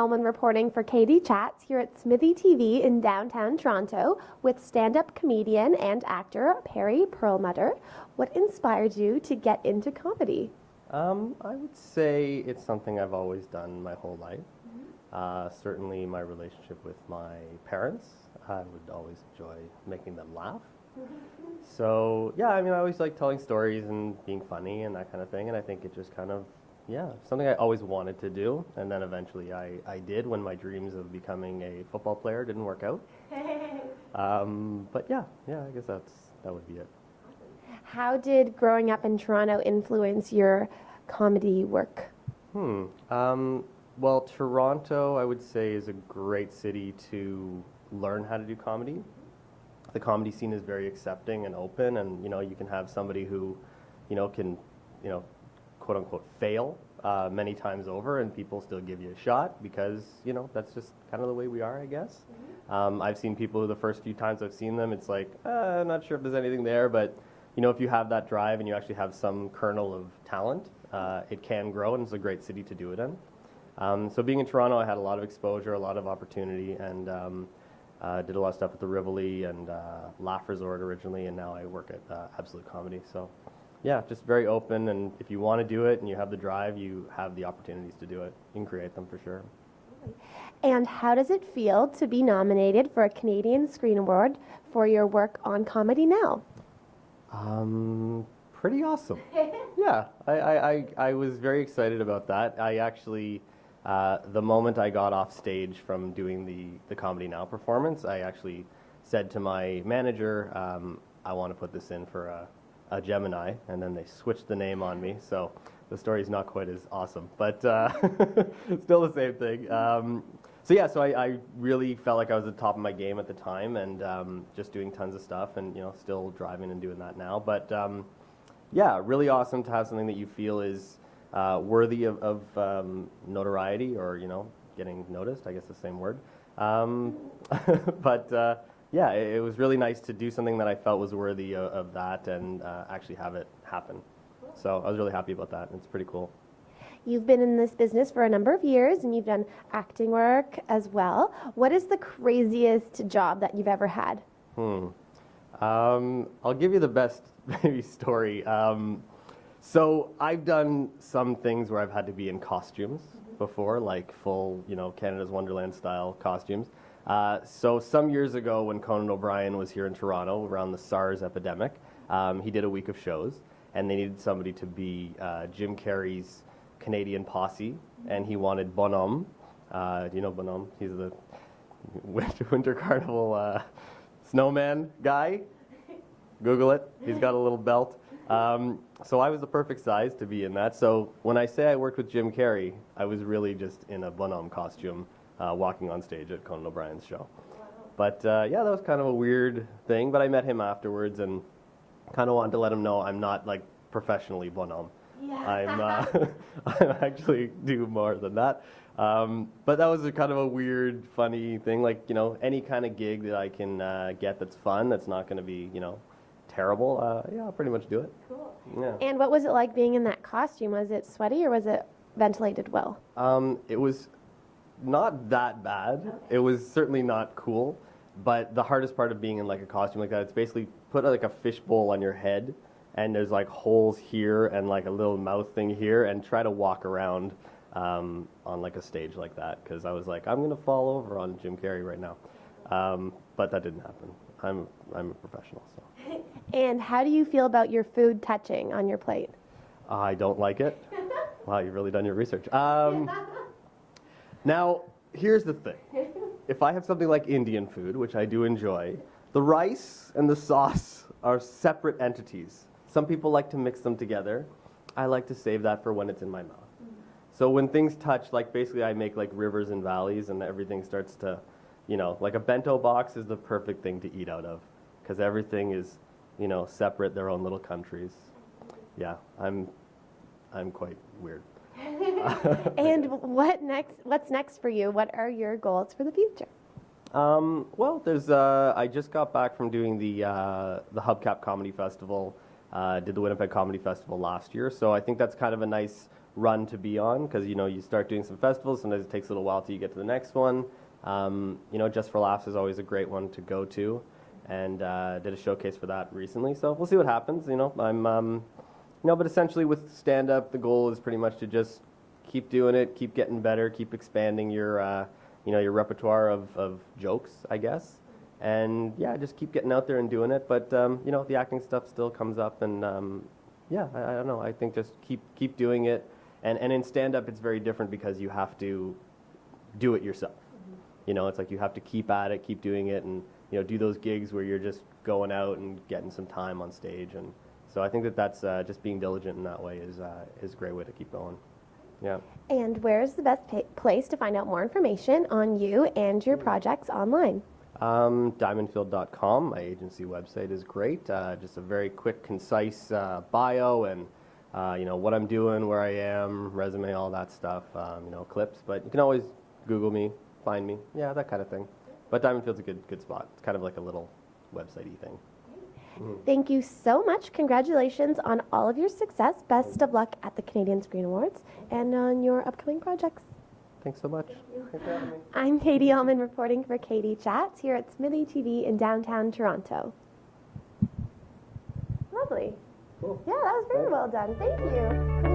Uhlmann reporting for KD Chats here at SMITHEE TV in downtown Toronto with stand-up comedian and actor Perry Perlmutar. What inspired you to get into comedy? I would say it's something I've always done my whole life. Certainly my relationship with my parents, I would always enjoy making them laugh. So yeah, I mean, I always like telling stories and being funny and that kind of thing, and I think it just kind of, yeah, something I always wanted to do, and then eventually I did when my dreams of becoming a football player didn't work out. But yeah, I guess that would be it. How did growing up in Toronto influence your comedy work? Well, Toronto, I would say, is a great city to learn how to do comedy. The comedy scene is very accepting and open, and you can have somebody who, can, quote unquote, fail many times over, and people still give you a shot because that's just kind of the way we are, I guess. I've seen people who the first few times I've seen them, it's like, I'm not sure if there's anything there, but if you have that drive and you actually have some kernel of talent, it can grow, and it's a great city to do it in. So being in Toronto, I had a lot of exposure, a lot of opportunity, and did a lot of stuff at the Rivoli and Laugh Resort originally, and now I work at Absolute Comedy. So yeah, just very open, and if you want to do it and you have the drive, you have the opportunities to do it. You can create them for sure. And how does it feel to be nominated for a Canadian Screen Award for your work on Comedy Now? Pretty awesome. Yeah, I was very excited about that. I actually, the moment I got off stage from doing the Comedy Now performance, I actually said to my manager, I want to put this in for a Gemini, and then they switched the name on me, so the story's not quite as awesome, but still the same thing. So yeah, so I really felt like I was at the top of my game at the time, and just doing tons of stuff, and still driving and doing that now. But yeah, really awesome to have something that you feel is worthy of notoriety, or getting noticed. I guess the same word. But yeah, it was really nice to do something that I felt was worthy of that, and actually have it happen. So I was really happy about that. It's pretty cool. You've been in this business for a number of years, and you've done acting work as well. What is the craziest job that you've ever had? I'll give you the best maybe story. So I've done some things where I've had to be in costumes before, like full, Canada's Wonderland style costumes. So some years ago when Conan O'Brien was here in Toronto around the SARS epidemic, he did a week of shows, and they needed somebody to be Jim Carrey's Canadian posse, and he wanted Bonhomme. Do you know Bonhomme? He's the Winter Carnival snowman guy. Google it. He's got a little belt. So I was the perfect size to be in that. So when I say I worked with Jim Carrey, I was really just in a Bonhomme costume walking on stage at Conan O'Brien's show. But yeah, that was kind of a weird thing, but I met him afterwards and kind of wanted to let him know I'm not like professionally Bonhomme. Yeah. I actually do more than that. But that was a kind of a weird, funny thing. Like, any kind of gig that I can get that's fun, that's not going to be, terrible, yeah, I'll pretty much do it. Cool. Yeah. And what was it like being in that costume? Was it sweaty or was it ventilated well? It was not that bad. Okay. It was certainly not cool. But the hardest part of being in like a costume like that, it's basically put like a fishbowl on your head, and there's like holes here and like a little mouth thing here, and try to walk around on like a stage like that, because I was like, I'm gonna fall over on Jim Carrey right now, but that didn't happen. I'm a professional. So. And how do you feel about your food touching on your plate? I don't like it. Wow, you've really done your research. Now, here's the thing. If I have something like Indian food, which I do enjoy, the rice and the sauce are separate entities. Some people like to mix them together. I like to save that for when it's in my mouth. So when things touch, like basically I make like rivers and valleys, and everything starts to, like a bento box is the perfect thing to eat out of, because everything is, separate, their own little countries. Yeah, I'm quite weird. And what's next for you? What are your goals for the future? Well, there's I just got back from doing the Hubcap Comedy Festival. Did the Winnipeg Comedy Festival last year, so I think that's kind of a nice run to be on, because you start doing some festivals, sometimes it takes a little while till you get to the next one. Just for Laughs is always a great one to go to, and did a showcase for that recently, so we'll see what happens. But essentially with stand-up, the goal is pretty much to just keep doing it, keep getting better, keep expanding your your repertoire of jokes, I guess. And yeah, just keep getting out there and doing it. But the acting stuff still comes up, and I don't know. I think just keep doing it. And in stand-up, it's very different because you have to do it yourself. It's like you have to keep at it, keep doing it, and do those gigs where you're just going out and getting some time on stage. And so I think that's just being diligent in that way is a great way to keep going. Yeah. And where is the best place to find out more information on you and your projects online? Diamondfield.com, my agency website, is great. Just a very quick, concise bio and what I'm doing, where I am, resume, all that stuff. Clips. But you can always Google me, find me, that kind of thing. But Diamondfield's a good spot. It's kind of like a little website-y thing. Thank you so much. Congratulations on all of your success. Best of luck at the Canadian Screen Awards and on your upcoming projects. Thanks so much. Thanks for having me. I'm Katie Uhlmann reporting for Katie Chats here at SMITHEE TV in downtown Toronto. Lovely. Cool. Yeah, that was very well done. Thank you.